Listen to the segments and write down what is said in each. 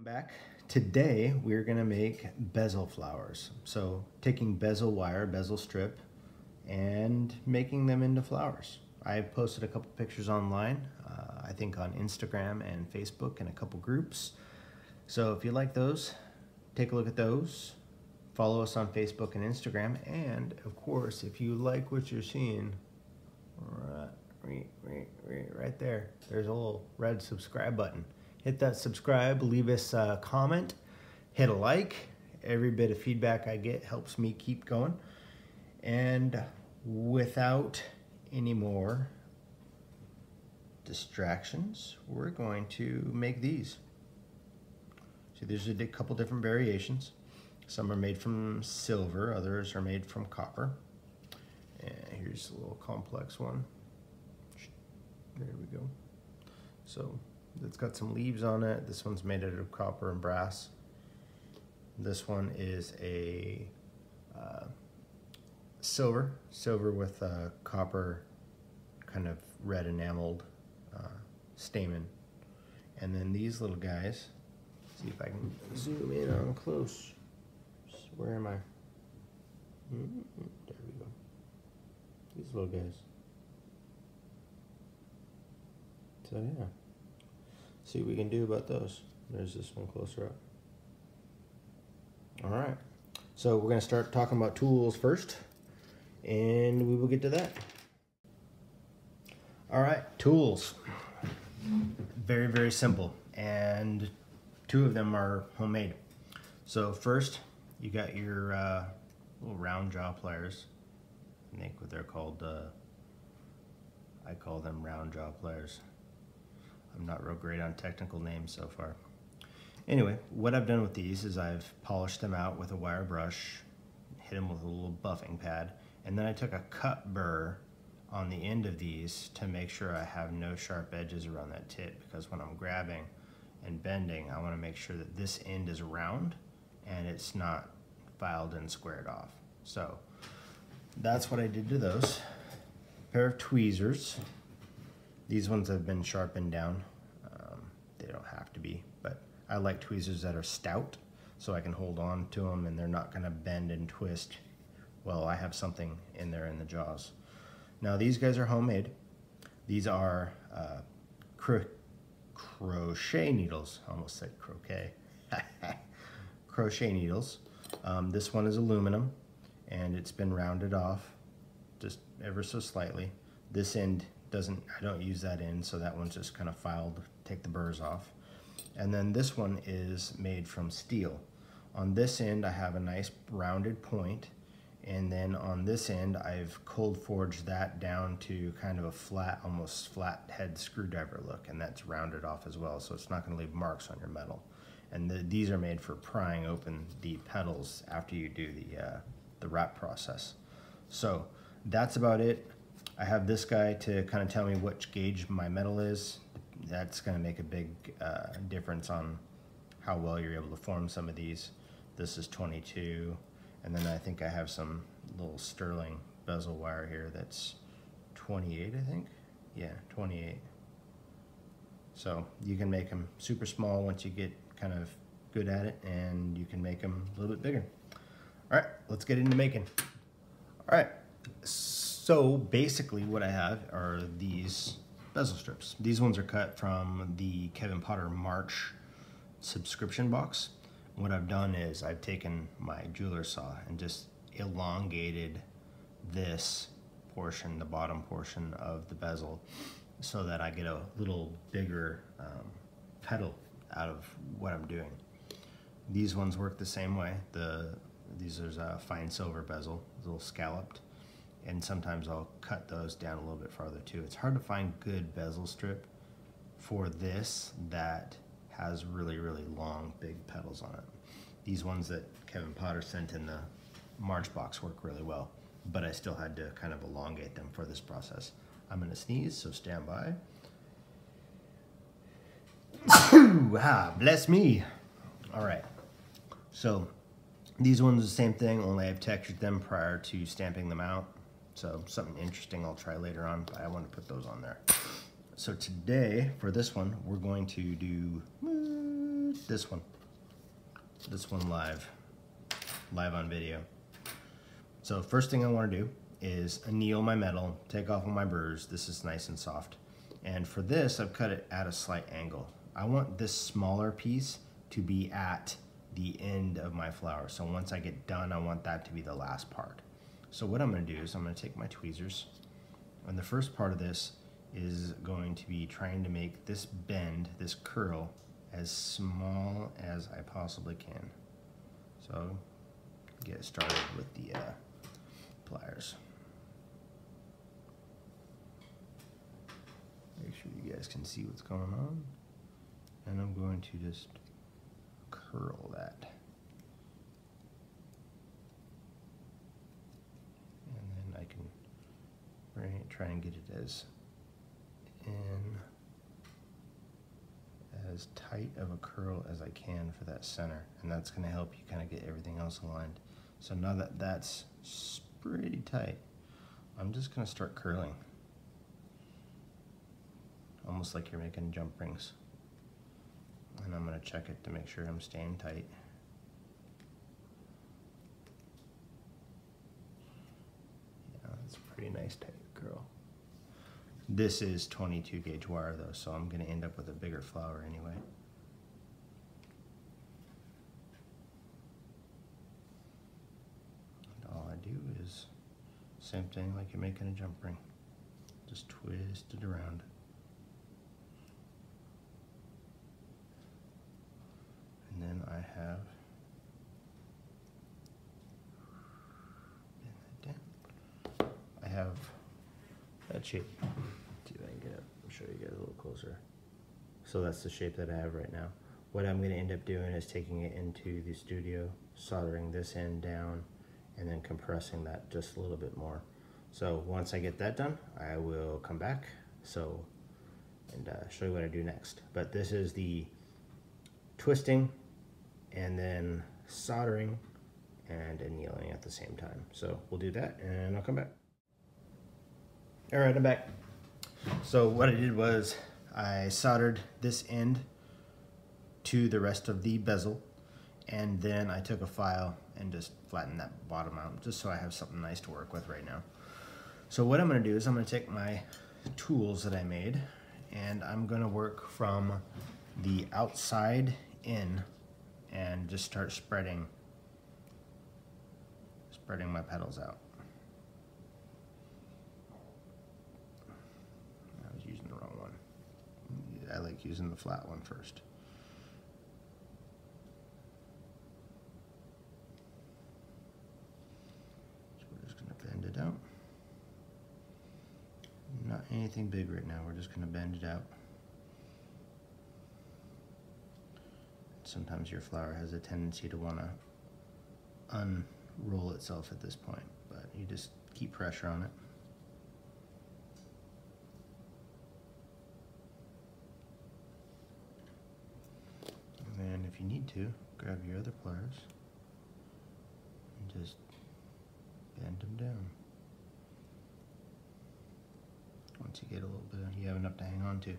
back. Today we're going to make bezel flowers. So taking bezel wire, bezel strip, and making them into flowers. I posted a couple pictures online, I think on Instagram and Facebook and a couple groups. So if you like those, take a look at those. Follow us on Facebook and Instagram. And of course, if you like what you're seeing, right there, there's a little red subscribe button. Hit that subscribe, leave us a comment, hit a like. Every bit of feedback I get helps me keep going. And without any more distractions, we're going to make these. So there's a couple different variations. Some are made from silver, others are made from copper. And here's a little complex one. There we go. So it's got some leaves on it. This one's made out of copper and brass. This one is a silver with a copper kind of red enameled stamen. And then these little guys, see if I can zoom in on close. Where am I? There we go. These little guys. So yeah, see what we can do about those. There's this one closer up. All right, so we're gonna start talking about tools first, and we will get to that. All right, tools. Very, very simple, and two of them are homemade. So first, you got your little round jaw pliers. I think what they're called, I call them round jaw pliers. I'm not real great on technical names so far. Anyway, what I've done with these is I've polished them out with a wire brush, hit them with a little buffing pad, and then I took a cut burr on the end of these to make sure I have no sharp edges around that tip, because when I'm grabbing and bending, I want to make sure that this end is round and it's not filed and squared off. So that's what I did to those. A pair of tweezers. These ones have been sharpened down. They don't have to be, but I like tweezers that are stout so I can hold on to them and they're not gonna bend and twist while I have something in there in the jaws. Now these guys are homemade. These are crochet needles. I almost said croquet. Crochet needles. This one is aluminum and it's been rounded off just ever so slightly. This end doesn't, I don't use that end, so that one's just kind of filed, take the burrs off. And then this one is made from steel. On this end I have a nice rounded point, and then on this end I've cold forged that down to kind of a flat, almost flat head screwdriver look, and that's rounded off as well, so it's not going to leave marks on your metal. And these are made for prying open the petals after you do the wrap process. So that's about it. I have this guy to kind of tell me which gauge my metal is. That's going to make a big difference on how well you're able to form some of these. This is 22, and then I think I have some little sterling bezel wire here that's 28, I think. Yeah, 28. So you can make them super small once you get kind of good at it, and you can make them a little bit bigger. All right, let's get into making. All right, so basically what I have are these bezel strips. These ones are cut from the Kevin Potter March subscription box. What I've done is I've taken my jeweler saw and just elongated this portion, the bottom portion of the bezel, so that I get a little bigger petal out of what I'm doing. These ones work the same way. These are a fine silver bezel, a little scalloped, and sometimes I'll cut those down a little bit farther too. It's hard to find good bezel strip for this that has really, really long, big petals on it. These ones that Kevin Potter sent in the March box work really well, but I still had to kind of elongate them for this process. I'm gonna sneeze, so stand by. Ah, bless me. All right, so these ones are the same thing, only I've textured them prior to stamping them out. So something interesting I'll try later on, but I want to put those on there. So today, for this one, we're going to do this one. this one live on video. So first thing I want to do is anneal my metal, take off all my burrs. This is nice and soft. And for this, I've cut it at a slight angle. I want this smaller piece to be at the end of my flower. So once I get done, I want that to be the last part. So what I'm going to do is I'm going to take my tweezers, and the first part of this is going to be trying to make this bend, this curl, as small as I possibly can. So get started with the pliers. Make sure you guys can see what's going on. And I'm going to just curl that. And then I can try and get it as tight of a curl as I can for that center. And that's going to help you kind of get everything else aligned. So now that that's pretty tight, I'm just going to start curling. Almost like you're making jump rings. And I'm going to check it to make sure I'm staying tight. Yeah, that's a pretty nice tight curl. This is 22 gauge wire though, so I'm going to end up with a bigger flower anyway. And all I do is same thing like you're making a jump ring. Just twist it around. And then I have that shape. See if I can get up and show you guys a little closer. So that's the shape that I have right now. What I'm going to end up doing is taking it into the studio, soldering this end down, and then compressing that just a little bit more. So once I get that done, I will come back and show you what I do next. But this is the twisting and then soldering and annealing at the same time. So we'll do that and I'll come back. All right, I'm back. So what I did was I soldered this end to the rest of the bezel, and then I took a file and just flattened that bottom out just so I have something nice to work with right now. So what I'm going to do is I'm going to take my tools that I made and I'm going to work from the outside in and just start spreading my petals out. I was using the wrong one. I like using the flat one first. So we're just going to bend it out. Not anything big right now, we're just going to bend it out. Sometimes your flower has a tendency to want to unroll itself at this point, but you just keep pressure on it. And then if you need to, grab your other pliers and just bend them down. Once you get a little bit, you have enough to hang on to.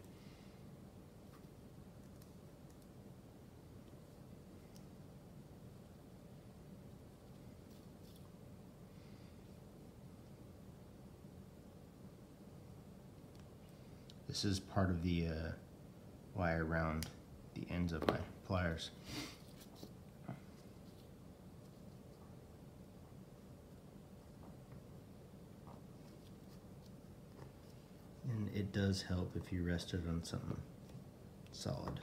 This is part of the wire around the ends of my pliers. And it does help if you rest it on something solid.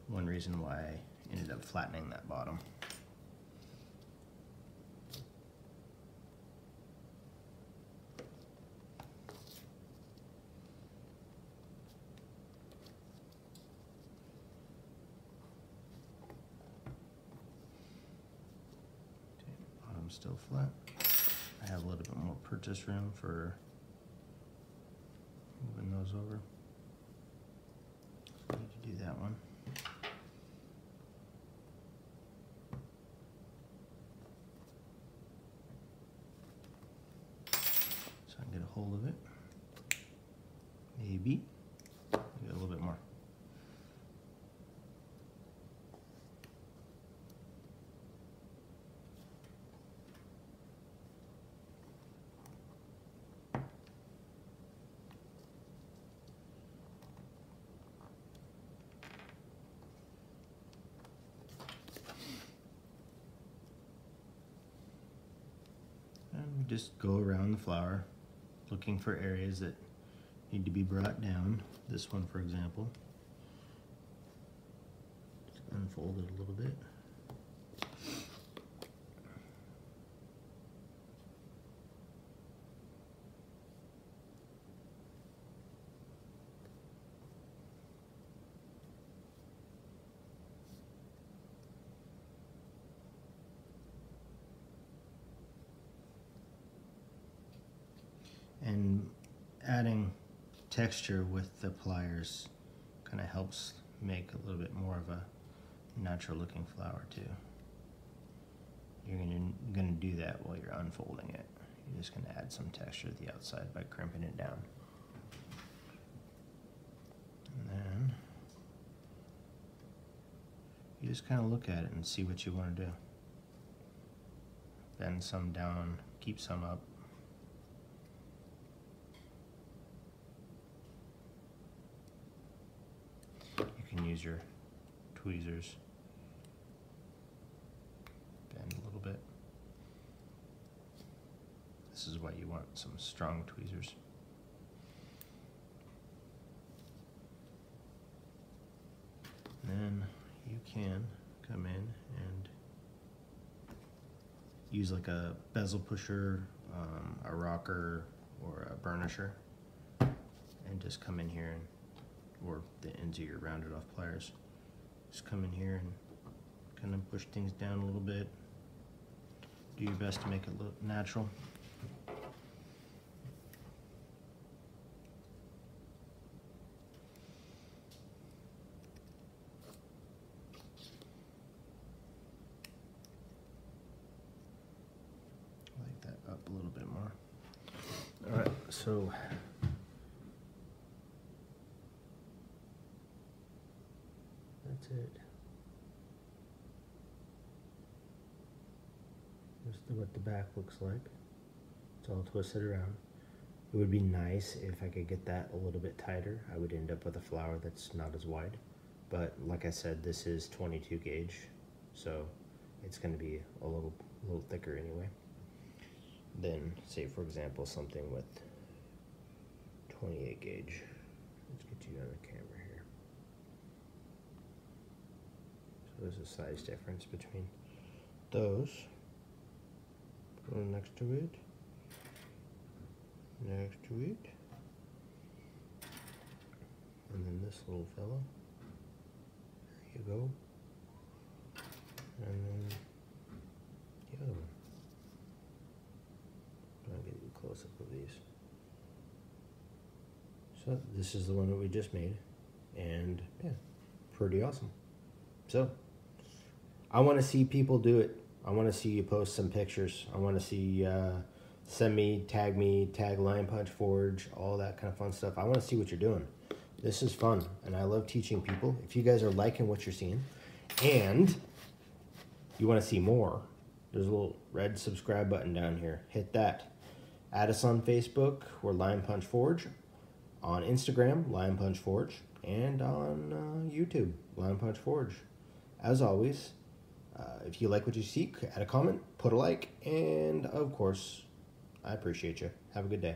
One reason why I ended up flattening that bottom. Still flat. I have a little bit more purchase room for moving those over. I need to do that one. So I can get a hold of it. Maybe. Get a little bit more. just go around the flower looking for areas that need to be brought down. This one, for example. Just unfold it a little bit. And adding texture with the pliers kind of helps make a little bit more of a natural looking flower too. You're gonna do that while you're unfolding it. You're just gonna add some texture to the outside by crimping it down. And then you just kind of look at it and see what you want to do. Bend some down, keep some up. Use your tweezers, bend a little bit. This is why you want some strong tweezers. And then you can come in and use like a bezel pusher, a rocker, or a burnisher, and just come in here and or the ends of your rounded off pliers. Just come in here and kind of push things down a little bit. Do your best to make it look natural. Like that up a little bit more. All right, so that's it. This is what the back looks like. It's all twisted around. It would be nice if I could get that a little bit tighter. I would end up with a flower that's not as wide. But like I said, this is 22 gauge, so it's going to be a little thicker anyway. Then, say for example, something with 28 gauge. Let's get you on the camera here. So there's a size difference between those. Put one next to it. Next to it. And then this little fellow. There you go. And then the other one. I'll get you a close up of these. So this is the one that we just made. And yeah, pretty awesome. So I want to see people do it. I want to see you post some pictures. I want to see send me, tag Lion Punch Forge, all that kind of fun stuff. I want to see what you're doing. This is fun, and I love teaching people. If you guys are liking what you're seeing, and you want to see more, there's a little red subscribe button down here. Hit that. Add us on Facebook, we're Lion Punch Forge. On Instagram, Lion Punch Forge. And on YouTube, Lion Punch Forge. As always, if you like what you see, add a comment, put a like, and of course, I appreciate you. Have a good day.